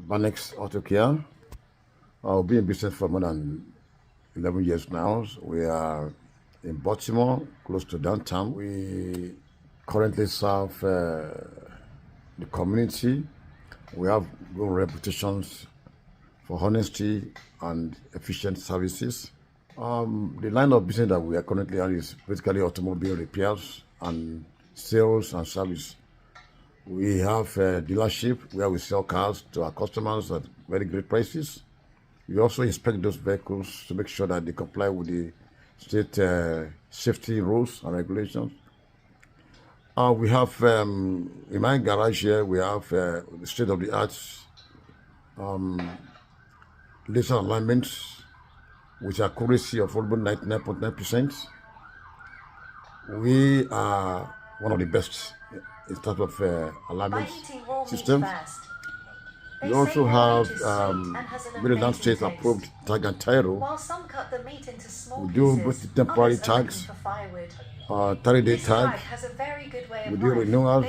BannexAutocare. I've been in business for more than 11 years now. We are in Baltimore, close to downtown. We currently serve the community. We have good reputations for honesty and efficient services. The line of business that we are currently on is basically automobile repairs and sales and service. We have a dealership where we sell cars to our customers at very great prices. We also inspect those vehicles to make sure that they comply with the state safety rules and regulations. We have, in my garage here, we have the state-of-the-art laser alignments with accuracy of almost 99.9%. We are one of the best in terms of alignment systems. We also have Maryland State approved tag and title. We do both temporary tags, 30-day tag. We do renewals.